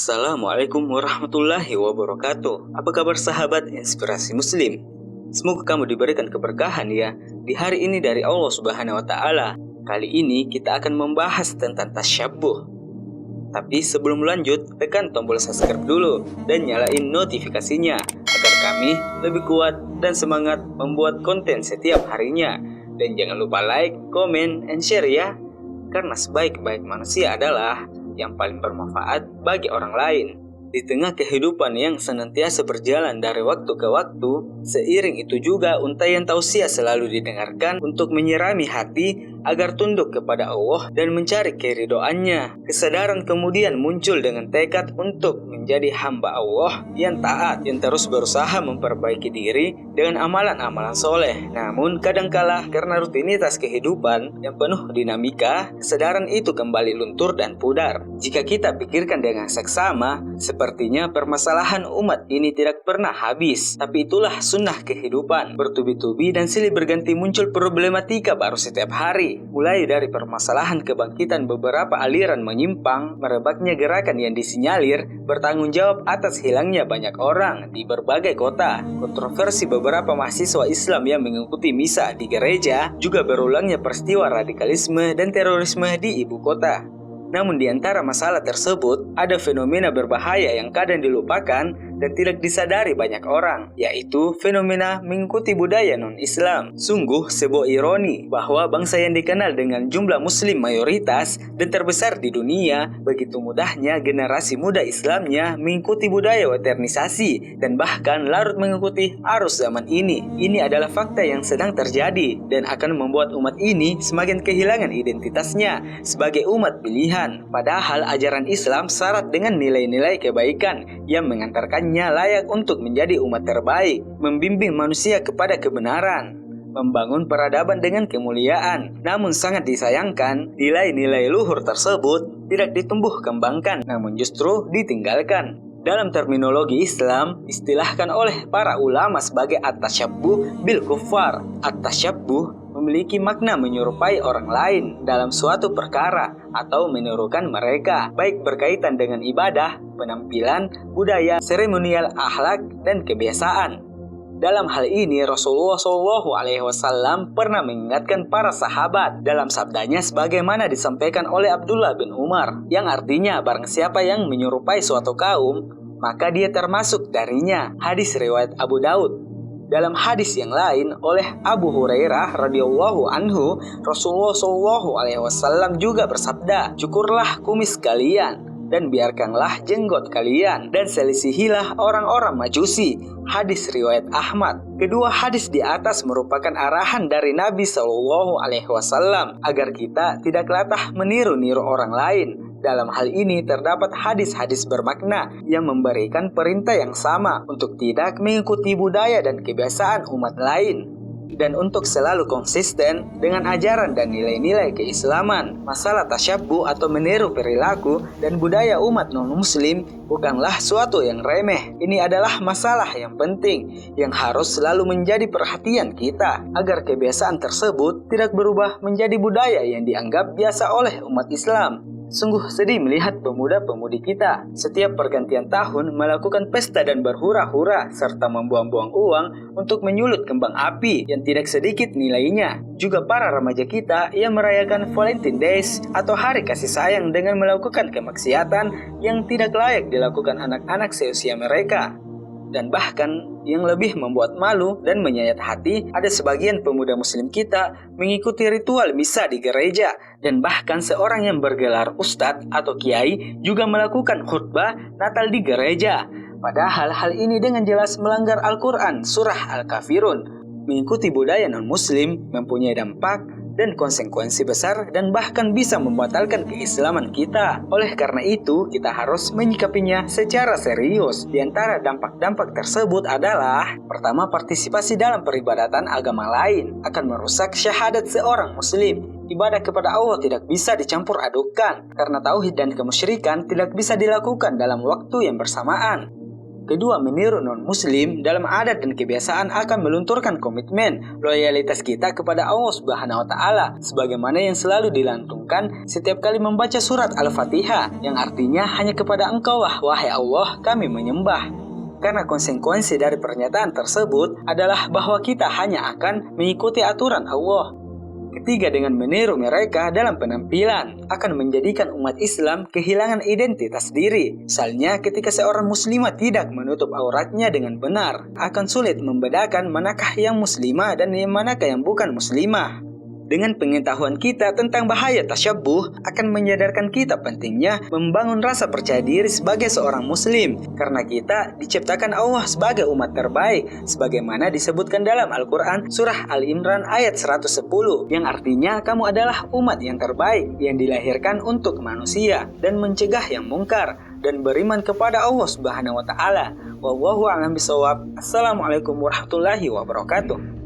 Assalamualaikum warahmatullahi wabarakatuh. Apa kabar sahabat Inspirasi Muslim? Semoga kamu diberikan keberkahan ya di hari ini dari Allah Subhanahu wa taala. Kali ini kita akan membahas tentang tasyabbuh. Tapi sebelum lanjut, tekan tombol subscribe dulu dan nyalain notifikasinya agar kami lebih kuat dan semangat membuat konten setiap harinya. Dan jangan lupa like, comment, and share ya. Karena sebaik-baik manusia adalah yang paling bermanfaat bagi orang lain. Di tengah kehidupan yang senantiasa berjalan dari waktu ke waktu, seiring itu juga untayan tausiah selalu didengarkan untuk menyirami hati agar tunduk kepada Allah dan mencari keridhoannya. Kesadaran kemudian muncul dengan tekad untuk menjadi hamba Allah yang taat, yang terus berusaha memperbaiki diri dengan amalan-amalan soleh. Namun kadangkala karena rutinitas kehidupan yang penuh dinamika, kesadaran itu kembali luntur dan pudar. Jika kita pikirkan dengan seksama, sepertinya permasalahan umat ini tidak pernah habis. Tapi itulah sunnah kehidupan. Bertubi-tubi dan silih berganti muncul problematika baru setiap hari. Mulai dari permasalahan kebangkitan beberapa aliran menyimpang, merebaknya gerakan yang disinyalir bertanggung jawab atas hilangnya banyak orang di berbagai kota, kontroversi beberapa mahasiswa Islam yang mengikuti misa di gereja, juga berulangnya peristiwa radikalisme dan terorisme di ibu kota. Namun di antara masalah tersebut, ada fenomena berbahaya yang kadang dilupakan dan tidak disadari banyak orang, yaitu fenomena mengikuti budaya non-Islam. Sungguh sebuah ironi bahwa bangsa yang dikenal dengan jumlah muslim mayoritas dan terbesar di dunia, begitu mudahnya generasi muda Islamnya mengikuti budaya westernisasi dan bahkan larut mengikuti arus zaman ini. Ini adalah fakta yang sedang terjadi dan akan membuat umat ini semakin kehilangan identitasnya sebagai umat pilihan. Padahal ajaran Islam syarat dengan nilai-nilai kebaikan yang mengantarkannya layak untuk menjadi umat terbaik, membimbing manusia kepada kebenaran, membangun peradaban dengan kemuliaan. Namun sangat disayangkan, nilai-nilai luhur tersebut tidak ditumbuh kembangkan, namun justru ditinggalkan. Dalam terminologi Islam, istilahkan oleh para ulama sebagai at-tasyabbuh bil kuffar. At-tasyabbuh memiliki makna menyerupai orang lain dalam suatu perkara atau menirukan mereka, baik berkaitan dengan ibadah, penampilan, budaya, seremonial, akhlak, dan kebiasaan. Dalam hal ini Rasulullah SAW pernah mengingatkan para sahabat dalam sabdanya sebagaimana disampaikan oleh Abdullah bin Umar, yang artinya barang siapa yang menyerupai suatu kaum, maka dia termasuk darinya. Hadis riwayat Abu Daud. Dalam hadis yang lain oleh Abu Hurairah radhiyallahu anhu, Rasulullah SAW juga bersabda, "Cukurlah kumis kalian dan biarkanlah jenggot kalian dan selisihilah orang-orang Majusi." Hadis riwayat Ahmad. Kedua hadis di atas merupakan arahan dari Nabi SAW agar kita tidak latah meniru-niru orang lain. Dalam hal ini terdapat hadis-hadis bermakna yang memberikan perintah yang sama untuk tidak mengikuti budaya dan kebiasaan umat lain, dan untuk selalu konsisten dengan ajaran dan nilai-nilai keislaman. Masalah tasyabbuh atau meniru perilaku dan budaya umat non-muslim bukanlah suatu yang remeh. Ini adalah masalah yang penting yang harus selalu menjadi perhatian kita agar kebiasaan tersebut tidak berubah menjadi budaya yang dianggap biasa oleh umat Islam. Sungguh sedih melihat pemuda-pemudi kita setiap pergantian tahun melakukan pesta dan berhura-hura serta membuang-buang uang untuk menyulut kembang api yang tidak sedikit nilainya. Juga para remaja kita yang merayakan Valentine Days atau hari kasih sayang dengan melakukan kemaksiatan yang tidak layak dilakukan anak-anak seusia mereka. Dan bahkan yang lebih membuat malu dan menyayat hati, ada sebagian pemuda muslim kita mengikuti ritual misa di gereja, dan bahkan seorang yang bergelar ustadz atau kiai juga melakukan khutbah Natal di gereja. Padahal hal ini dengan jelas melanggar Al-Quran surah Al-Kafirun. Mengikuti budaya non-muslim mempunyai dampak dan konsekuensi besar dan bahkan bisa membatalkan keislaman kita. Oleh karena itu, kita harus menyikapinya secara serius. Di antara dampak-dampak tersebut adalah: pertama, partisipasi dalam peribadatan agama lain akan merusak syahadat seorang muslim. Ibadah kepada Allah tidak bisa dicampur adukan, karena tauhid dan kemusyrikan tidak bisa dilakukan dalam waktu yang bersamaan. Kedua, meniru non-muslim dalam adat dan kebiasaan akan melunturkan komitmen loyalitas kita kepada Allah Subhanahu wa taala sebagaimana yang selalu dilantungkan setiap kali membaca surat Al-Fatihah yang artinya hanya kepada Engkau lah wahai Allah kami menyembah. Karena konsekuensi dari pernyataan tersebut adalah bahwa kita hanya akan mengikuti aturan Allah. Ketiga, dengan meniru mereka dalam penampilan akan menjadikan umat Islam kehilangan identitas diri. Misalnya ketika seorang muslimah tidak menutup auratnya dengan benar, akan sulit membedakan manakah yang muslimah dan manakah yang bukan muslimah. Dengan pengetahuan kita tentang bahaya tasyabbuh akan menyadarkan kita pentingnya membangun rasa percaya diri sebagai seorang muslim karena kita diciptakan Allah sebagai umat terbaik sebagaimana disebutkan dalam Al-Quran surah Al-Imran ayat 110 yang artinya kamu adalah umat yang terbaik yang dilahirkan untuk manusia dan mencegah yang mungkar dan beriman kepada Allah Subhanahu wa taala. Wallahu a'lam bishawab. Assalamualaikum warahmatullahi wabarakatuh.